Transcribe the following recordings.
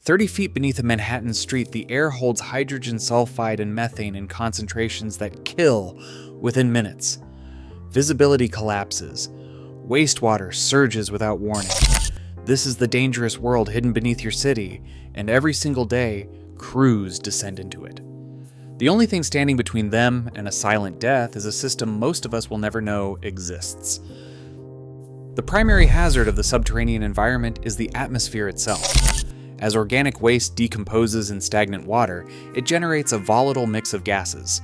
30 feet beneath a Manhattan street, the air holds hydrogen sulfide and methane in concentrations that kill within minutes. Visibility collapses. Wastewater surges without warning. This is the dangerous world hidden beneath your city, and every single day, crews descend into it. The only thing standing between them and a silent death is a system most of us will never know exists. The primary hazard of the subterranean environment is the atmosphere itself. As organic waste decomposes in stagnant water, it generates a volatile mix of gases.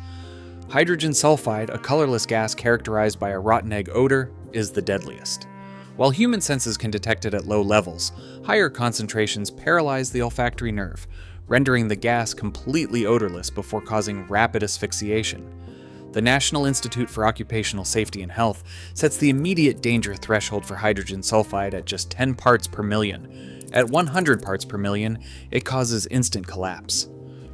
Hydrogen sulfide, a colorless gas characterized by a rotten egg odor, is the deadliest. While human senses can detect it at low levels, higher concentrations paralyze the olfactory nerve, rendering the gas completely odorless before causing rapid asphyxiation. The National Institute for Occupational Safety and Health sets the immediate danger threshold for hydrogen sulfide at just 10 parts per million. At 100 parts per million, it causes instant collapse.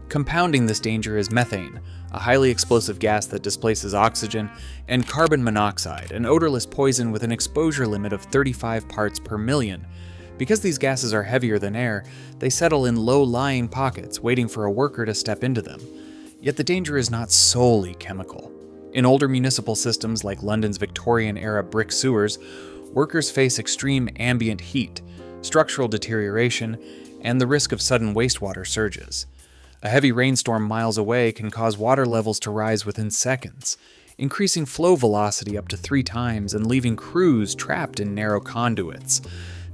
Compounding this danger is methane, a highly explosive gas that displaces oxygen, and carbon monoxide, an odorless poison with an exposure limit of 35 parts per million. Because these gases are heavier than air, they settle in low-lying pockets, waiting for a worker to step into them. Yet the danger is not solely chemical. In older municipal systems like London's Victorian-era brick sewers, workers face extreme ambient heat, structural deterioration, and the risk of sudden wastewater surges. A heavy rainstorm miles away can cause water levels to rise within seconds, increasing flow velocity up to 3 times and leaving crews trapped in narrow conduits.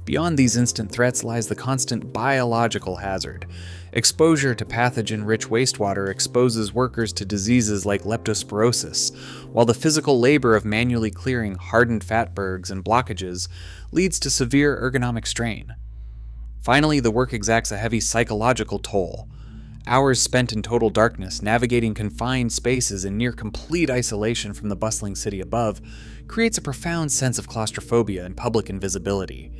Beyond these instant threats lies the constant biological hazard. Exposure to pathogen-rich wastewater exposes workers to diseases like leptospirosis, while the physical labor of manually clearing hardened fatbergs and blockages leads to severe ergonomic strain. Finally, the work exacts a heavy psychological toll. Hours spent in total darkness, navigating confined spaces in near complete isolation from the bustling city above, creates a profound sense of claustrophobia and public invisibility.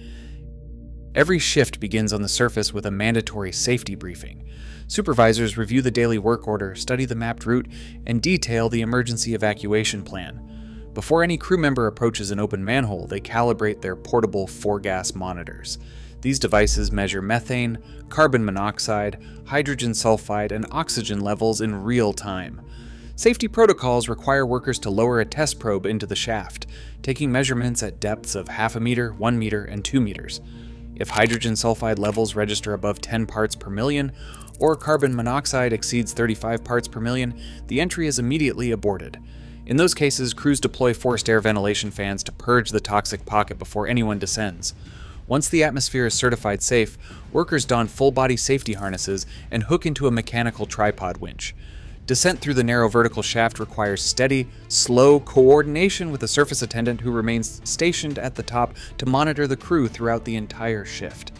Every shift begins on the surface with a mandatory safety briefing. Supervisors review the daily work order, study the mapped route, and detail the emergency evacuation plan. Before any crew member approaches an open manhole, they calibrate their portable 4-gas monitors. These devices measure methane, carbon monoxide, hydrogen sulfide, and oxygen levels in real time. Safety protocols require workers to lower a test probe into the shaft, taking measurements at depths of 0.5 meter, 1 meter, and 2 meters. If hydrogen sulfide levels register above 10 parts per million, or carbon monoxide exceeds 35 parts per million, the entry is immediately aborted. In those cases, crews deploy forced air ventilation fans to purge the toxic pocket before anyone descends. Once the atmosphere is certified safe, workers don full-body safety harnesses and hook into a mechanical tripod winch. Descent through the narrow vertical shaft requires steady, slow coordination with a surface attendant who remains stationed at the top to monitor the crew throughout the entire shift.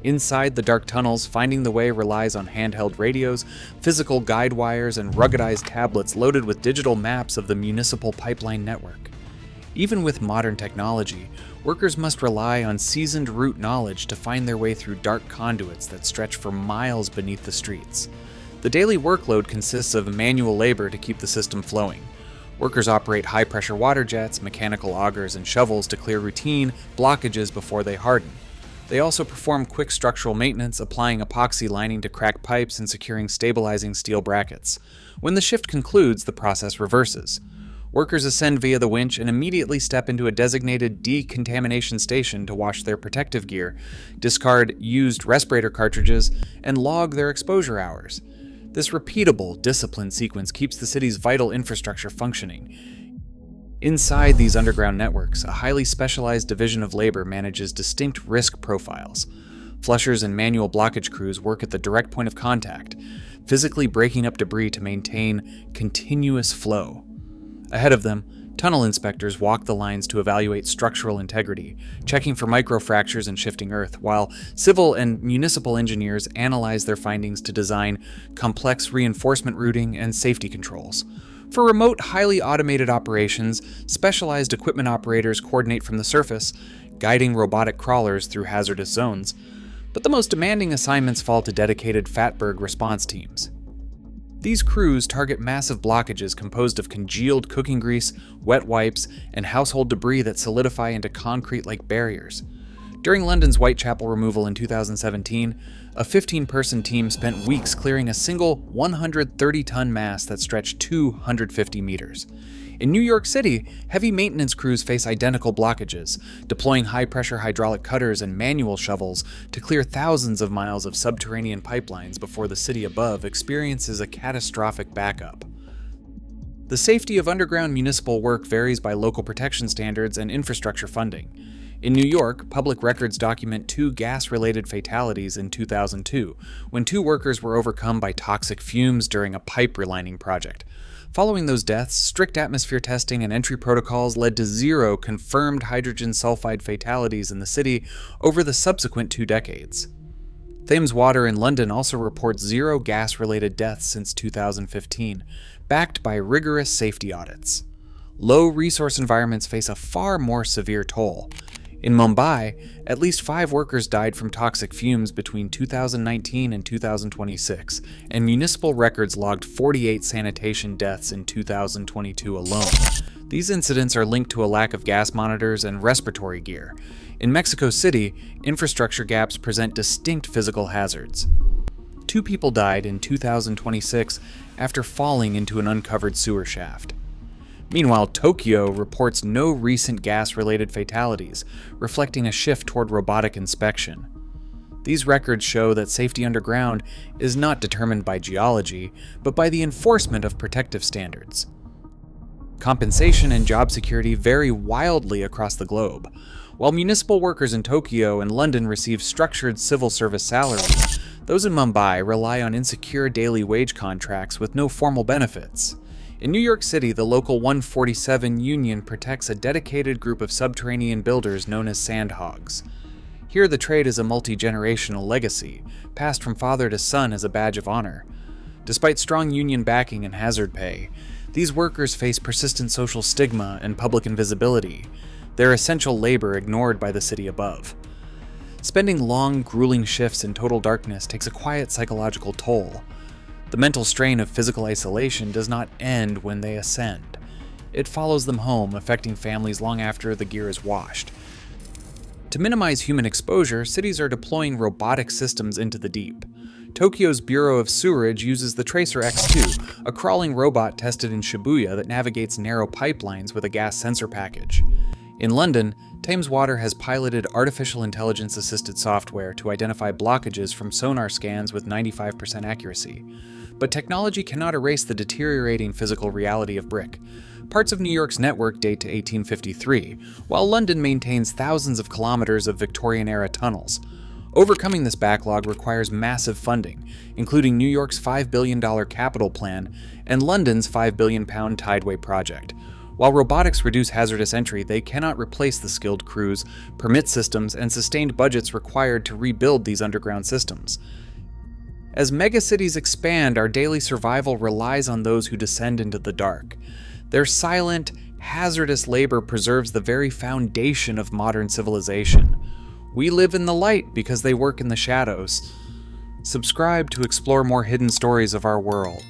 Inside the dark tunnels, finding the way relies on handheld radios, physical guide wires, and ruggedized tablets loaded with digital maps of the municipal pipeline network. Even with modern technology, workers must rely on seasoned route knowledge to find their way through dark conduits that stretch for miles beneath the streets. The daily workload consists of manual labor to keep the system flowing. Workers operate high-pressure water jets, mechanical augers, and shovels to clear routine blockages before they harden. They also perform quick structural maintenance, applying epoxy lining to cracked pipes and securing stabilizing steel brackets. When the shift concludes, the process reverses. Workers ascend via the winch and immediately step into a designated decontamination station to wash their protective gear, discard used respirator cartridges, and log their exposure hours. This repeatable, disciplined sequence keeps the city's vital infrastructure functioning. Inside these underground networks, a highly specialized division of labor manages distinct risk profiles. Flushers and manual blockage crews work at the direct point of contact, physically breaking up debris to maintain continuous flow. Ahead of them, tunnel inspectors walk the lines to evaluate structural integrity, checking for microfractures and shifting earth, while civil and municipal engineers analyze their findings to design complex reinforcement routing and safety controls. For remote, highly automated operations, specialized equipment operators coordinate from the surface, guiding robotic crawlers through hazardous zones. But the most demanding assignments fall to dedicated fatberg response teams. These crews target massive blockages composed of congealed cooking grease, wet wipes, and household debris that solidify into concrete like barriers. During London's Whitechapel removal in 2017, a 15-person team spent weeks clearing a single 130-ton mass that stretched 250 meters. In New York City, heavy maintenance crews face identical blockages, deploying high-pressure hydraulic cutters and manual shovels to clear thousands of miles of subterranean pipelines before the city above experiences a catastrophic backup. The safety of underground municipal work varies by local protection standards and infrastructure funding. In New York, public records document 2 gas-related fatalities in 2002, when 2 workers were overcome by toxic fumes during a pipe relining project. Following those deaths, strict atmosphere testing and entry protocols led to 0 confirmed hydrogen sulfide fatalities in the city over the subsequent 2 decades. Thames Water in London also reports 0 gas-related deaths since 2015, backed by rigorous safety audits. Low-resource environments face a far more severe toll. In Mumbai, at least 5 workers died from toxic fumes between 2019 and 2026, and municipal records logged 48 sanitation deaths in 2022 alone. These incidents are linked to a lack of gas monitors and respiratory gear. In Mexico City, infrastructure gaps present distinct physical hazards. 2 people died in 2026 after falling into an uncovered sewer shaft. Meanwhile, Tokyo reports no recent gas-related fatalities, reflecting a shift toward robotic inspection. These records show that safety underground is not determined by geology, but by the enforcement of protective standards. Compensation and job security vary wildly across the globe. While municipal workers in Tokyo and London receive structured civil service salaries, those in Mumbai rely on insecure daily wage contracts with no formal benefits. In New York City, the local 147 union protects a dedicated group of subterranean builders known as sandhogs. Here, the trade is a multi-generational legacy, passed from father to son as a badge of honor. Despite strong union backing and hazard pay, these workers face persistent social stigma and public invisibility, their essential labor ignored by the city above. Spending long, grueling shifts in total darkness takes a quiet psychological toll. The mental strain of physical isolation does not end when they ascend. It follows them home, affecting families long after the gear is washed. To minimize human exposure, cities are deploying robotic systems into the deep. Tokyo's Bureau of Sewerage uses the Tracer X2, a crawling robot tested in Shibuya that navigates narrow pipelines with a gas sensor package. In London, Thames Water has piloted artificial intelligence-assisted software to identify blockages from sonar scans with 95% accuracy. But technology cannot erase the deteriorating physical reality of brick. Parts of New York's network date to 1853, while London maintains thousands of kilometers of Victorian-era tunnels. Overcoming this backlog requires massive funding, including New York's $5 billion capital plan and London's £5 billion tideway project. While robotics reduce hazardous entry, they cannot replace the skilled crews, permit systems, and sustained budgets required to rebuild these underground systems. As megacities expand, our daily survival relies on those who descend into the dark. Their silent, hazardous labor preserves the very foundation of modern civilization. We live in the light because they work in the shadows. Subscribe to explore more hidden stories of our world.